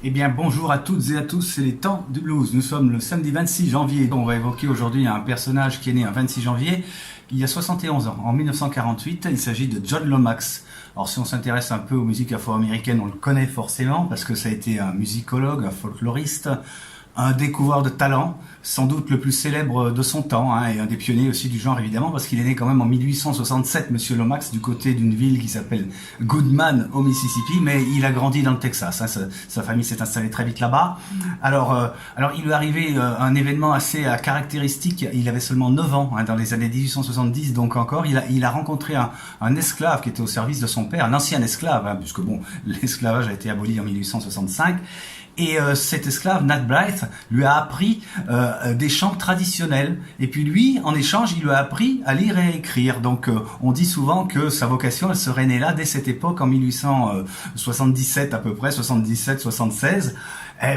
Eh bien, bonjour à toutes et à tous, c'est les temps du blues. Nous sommes le samedi 26 janvier. On va évoquer aujourd'hui un personnage qui est né un 26 janvier, il y a 71 ans, en 1948. Il s'agit de John Lomax. Alors, si on s'intéresse un peu aux musiques afro-américaines, on le connaît forcément parce que ça a été un musicologue, un folkloriste, un découvreur de talent, sans doute le plus célèbre de son temps, hein, et un des pionniers aussi du genre évidemment, parce qu'il est né quand même en 1867, Monsieur Lomax, du côté d'une ville qui s'appelle Goodman au Mississippi, mais il a grandi dans le Texas, hein, sa famille s'est installée très vite là-bas. Alors il lui est arrivé un événement assez caractéristique, il avait seulement 9 ans, hein, dans les années 1870, donc encore, il a rencontré un esclave qui était au service de son père, un ancien esclave, hein, puisque bon, l'esclavage a été aboli en 1865, et cet esclave, Nat Blythe, lui a appris des chants traditionnels. Et puis lui, en échange, il lui a appris à lire et à écrire. Donc on dit souvent que sa vocation, elle serait née là dès cette époque, en 1877 à peu près, 77, 76.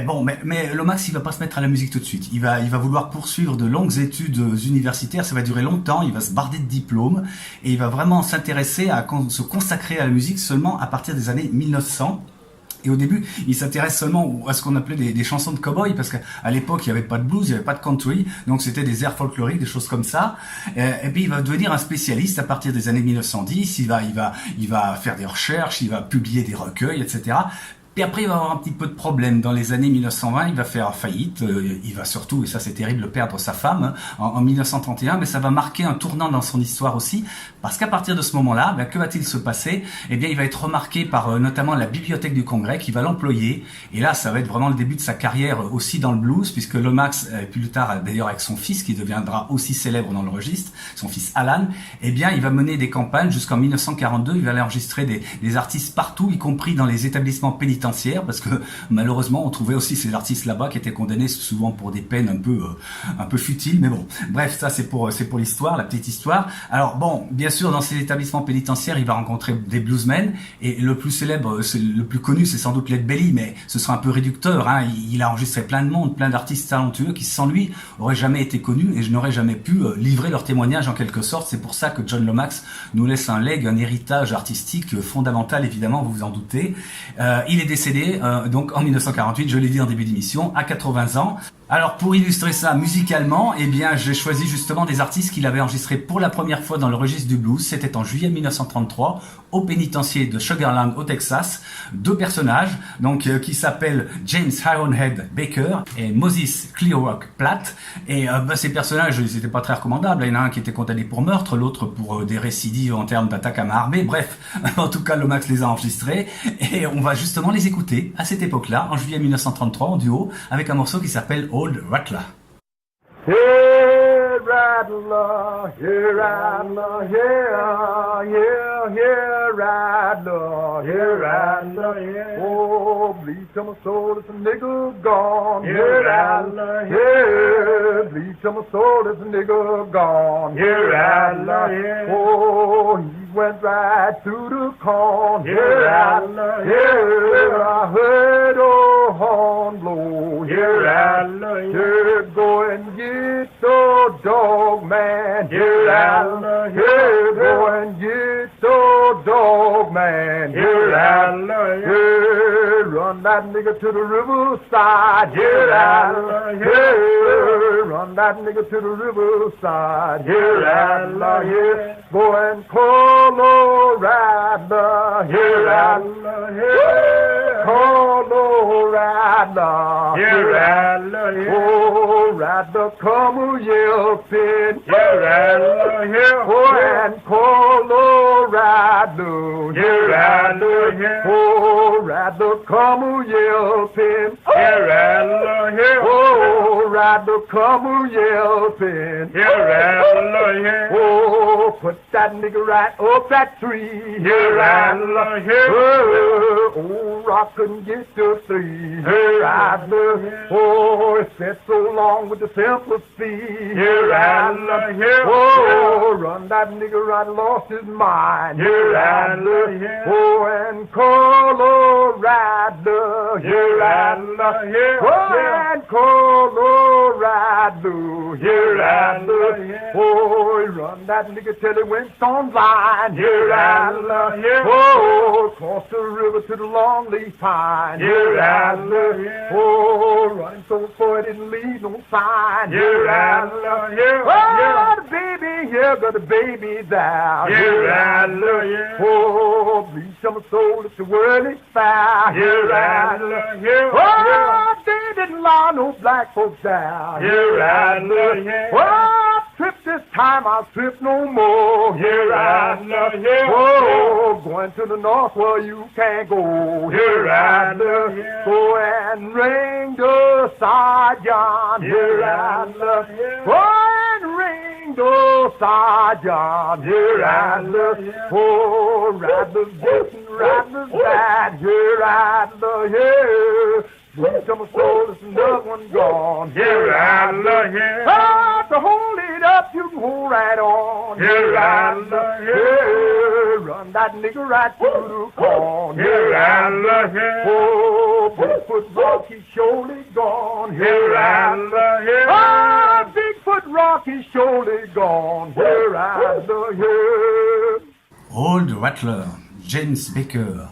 Bon, mais Lomax, il va pas se mettre à la musique tout de suite. Il va vouloir poursuivre de longues études universitaires. Ça va durer longtemps. Il va se barder de diplômes et il va vraiment s'intéresser à se consacrer à la musique seulement à partir des années 1900. Et au début, il s'intéresse seulement à ce qu'on appelait des chansons de cow-boy, parce qu'à l'époque, il n'y avait pas de blues, il n'y avait pas de country, donc c'était des airs folkloriques, des choses comme ça. Et puis, il va devenir un spécialiste à partir des années 1910. Il va faire des recherches, il va publier des recueils, etc. Puis après, il va avoir un petit peu de problème. Dans les années 1920, il va faire faillite. Il va surtout, et ça c'est terrible, perdre sa femme en 1931. Mais ça va marquer un tournant dans son histoire aussi. Parce qu'à partir de ce moment-là, que va-t-il se passer? Eh bien, il va être remarqué par notamment la Bibliothèque du Congrès qui va l'employer. Et là, ça va être vraiment le début de sa carrière aussi dans le blues, puisque Lomax, plus tard d'ailleurs avec son fils, qui deviendra aussi célèbre dans le registre, son fils Alan, eh bien, il va mener des campagnes jusqu'en 1942. Il va aller enregistrer des artistes partout, y compris dans les établissements pénitentiaires, parce que malheureusement on trouvait aussi ces artistes là-bas qui étaient condamnés souvent pour des peines un peu futiles, mais bon, bref, ça c'est pour l'histoire, la petite histoire. Alors bon, bien sûr, dans ces établissements pénitentiaires, il va rencontrer des bluesmen, et le plus célèbre, le plus connu, c'est sans doute Led Belly, mais ce sera un peu réducteur, hein. Il a enregistré plein de monde, plein d'artistes talentueux qui sans lui auraient jamais été connus et je n'aurais jamais pu livrer leur témoignage en quelque sorte. C'est pour ça que John Lomax nous laisse un legs, un héritage artistique fondamental, évidemment, vous vous en doutez. Il est décédé donc en 1948, je l'ai dit en début d'émission, à 80 ans. Alors pour illustrer ça musicalement, eh bien j'ai choisi justement des artistes qu'il avait enregistrés pour la première fois dans le registre du blues. C'était en juillet 1933 au pénitencier de Sugarland au Texas. Deux personnages donc qui s'appellent James Ironhead Baker et Moses Clearrock Platt. Et ces personnages, ils n'étaient pas très recommandables. Il y en a un qui était condamné pour meurtre, l'autre pour des récidives en termes d'attaque à main armée. Bref, en tout cas Lomax les a enregistrés et on va justement les écouter à cette époque-là, en juillet 1933 en duo, avec un morceau qui s'appelle Old Rattler. Hey, Rattler, hey, Rattler, yeah, yeah, yeah, Rattler, yeah, Rattler, yeah. Oh, bleed to my soul, it's a nigger gone. Yeah, Rattler, yeah. Bleed to my soul, it's a nigger gone. Yeah, Rattler, yeah. Oh, he went right through the corn. Yeah, Rattler, yeah. I heard old horn blow. Yeah, Rattler, yeah. Go and get the dog man. Yeah, Rattler, yeah. Go and get the dog man. Yeah, Rattler, yeah. Run that nigga to the riverside. Yeah, Rattler, yeah. Run that nigga to the riverside. Yeah, Rattler, yeah. Go and call a Rattler. Yeah, Rattler, yeah. Call a Rattler. Yeah, Rattler, yeah. Oh, Rattler, come yelping. Yeah, Rattler, yeah. Oh, and call a Rattler. Yeah, Rattler, yeah. Oh, Rattler, come yelping. Yeah, Rattler, yeah. Oh, Rattler, come yelping. Yeah, Rattler, yeah. Oh, put that nigga right up that tree. Yeah, Rattler, yeah. Oh, rock and get the three. Yeah, Rattler, oh, it's been so long with the sympathy. Yeah, Rattler, yeah. Oh, run that nigga right, lost his mind. Yeah, Rattler, yeah. Oh, and call a Rattler. Yeah, Rattler, yeah. Oh, and call a Rattler. Yeah, Rattler, yeah. Oh, run that nigga till he went brimstone blind. Here Rattler, here. Oh, across the river to the long leaf pine. Here Rattler, here. Oh, running so far it didn't leave no sign. Here Rattler, here. Oh, the baby here, got the baby there. Here Rattler, here. Oh, bleed some soul, it's a worldly fair. Here Rattler, here. Oh, they didn't allow no black folks there. Here Rattler, here. Oh, trip this time, I'll trip no more. Here Rattler, here. Oh, going to the north where you can't go. Here Rattler, here. Go and ring the sergeant. Here Rattler, here. Go and ring the sergeant. Here Rattler, here. Oh, Rattler's getting Rattler's bad. Here Rattler, here. Bleed some soul, there's another one gone. Here Rattler, here. Ah, to hold it up, you can hold right on. Here Rattler, here. Run that nigger right through the corn. Here Rattler, here. Oh, Bigfoot Rock, he's surely gone. Here Rattler, here. Ah, Bigfoot Rock, he's surely gone. Here Rattler, here. Old Rattler, James Baker.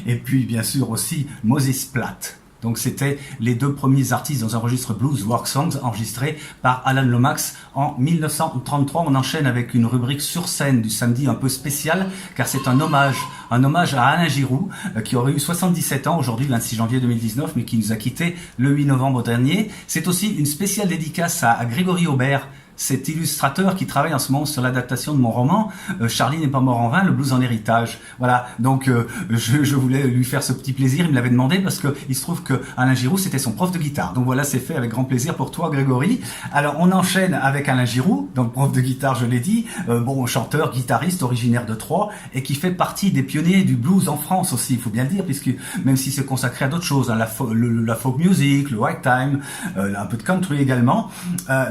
Et puis bien sûr aussi Moses Platt. Donc c'était les deux premiers artistes dans un registre blues work songs enregistrés par Alan Lomax en 1933. On enchaîne avec une rubrique sur scène du samedi un peu spéciale car c'est un hommage à Alain Giroux qui aurait eu 77 ans aujourd'hui, 26 janvier 2019, mais qui nous a quittés le 8 novembre dernier. C'est aussi une spéciale dédicace à Grégory Aubert, cet illustrateur qui travaille en ce moment sur l'adaptation de mon roman Charlie n'est pas mort en vain, le blues en héritage. Voilà, donc je voulais lui faire ce petit plaisir, il me l'avait demandé parce que il se trouve que Alain Giroux c'était son prof de guitare. Donc voilà, c'est fait avec grand plaisir pour toi Grégory. Alors on enchaîne avec Alain Giroux, donc prof de guitare, je l'ai dit, bon chanteur, guitariste originaire de Troyes et qui fait partie des pionniers du blues en France aussi, il faut bien le dire, puisque même s'il s'est consacré à d'autres choses, hein, la folk music, le ragtime, un peu de country également,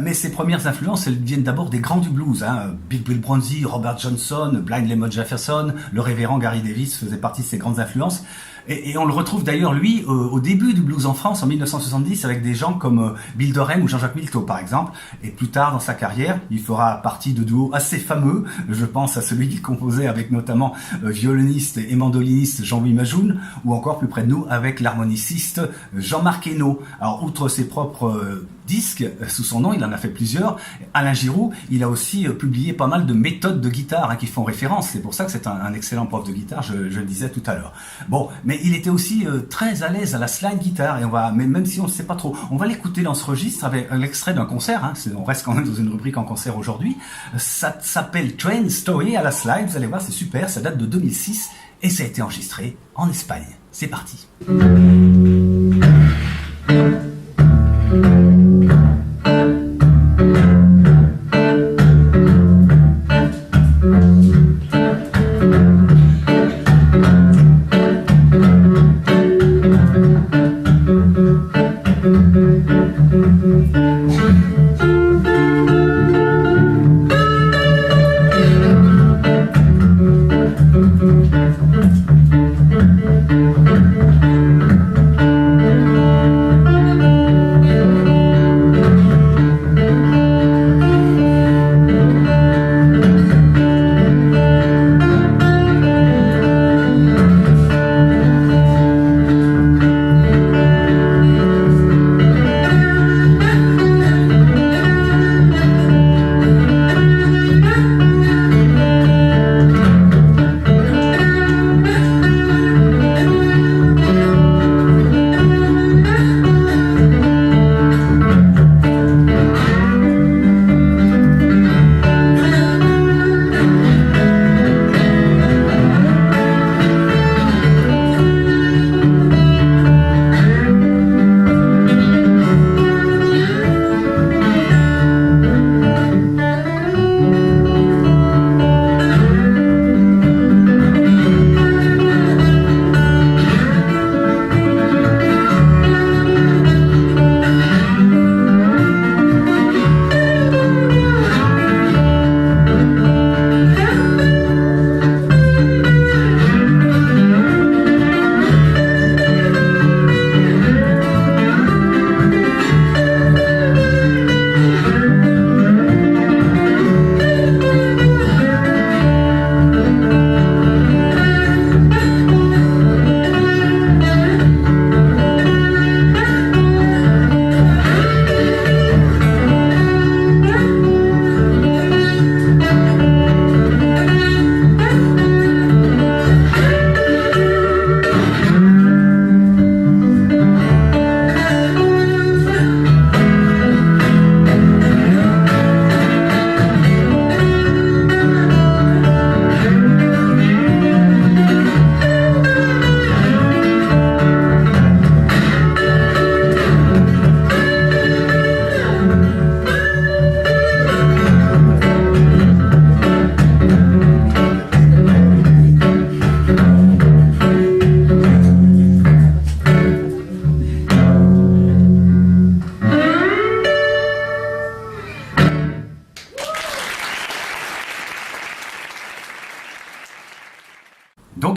mais ses premières influences elles viennent d'abord des grands du blues, hein. Big Bill Bronzy, Robert Johnson, Blind Lemon Jefferson, le révérend Gary Davis faisait partie de ses grandes influences. Et on le retrouve d'ailleurs, lui, au début du blues en France, en 1970, avec des gens comme Bill Dorem ou Jean-Jacques Milteau, par exemple. Et plus tard, dans sa carrière, il fera partie de duos assez fameux. Je pense à celui qu'il composait avec notamment violoniste et mandoliniste Jean-Louis Majoun, ou encore plus près de nous, avec l'harmoniciste Jean-Marc Hainaut. Alors, outre ses propres disques, sous son nom, il en a fait plusieurs. Alain Giroux, il a aussi publié pas mal de méthodes de guitare qui font référence. C'est pour ça que c'est un excellent prof de guitare, je le disais tout à l'heure. Bon, mais il était aussi très à l'aise à la slide guitare, et même si on ne sait pas trop, on va l'écouter dans ce registre avec l'extrait d'un concert, hein, on reste quand même dans une rubrique en concert aujourd'hui. Ça s'appelle Train Story à la slide, vous allez voir, c'est super, ça date de 2006, et ça a été enregistré en Espagne. C'est parti.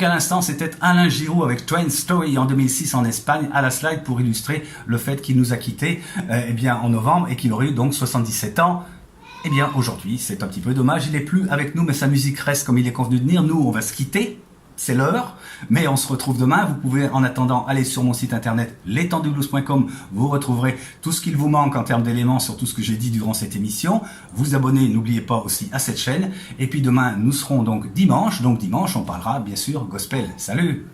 Donc à l'instant, c'était Alain Giroud avec Train Story en 2006 en Espagne à la slide pour illustrer le fait qu'il nous a quittés eh bien, en novembre et qu'il aurait eu donc 77 ans. Eh bien aujourd'hui, c'est un petit peu dommage, il n'est plus avec nous, mais sa musique reste comme il est convenu de dire. Nous, on va se quitter. C'est l'heure, mais on se retrouve demain. Vous pouvez en attendant aller sur mon site internet lestentsdublues.com. Vous retrouverez tout ce qu'il vous manque en termes d'éléments sur tout ce que j'ai dit durant cette émission. Vous abonnez, n'oubliez pas aussi à cette chaîne. Et puis demain, nous serons donc dimanche. Donc dimanche, on parlera bien sûr gospel. Salut!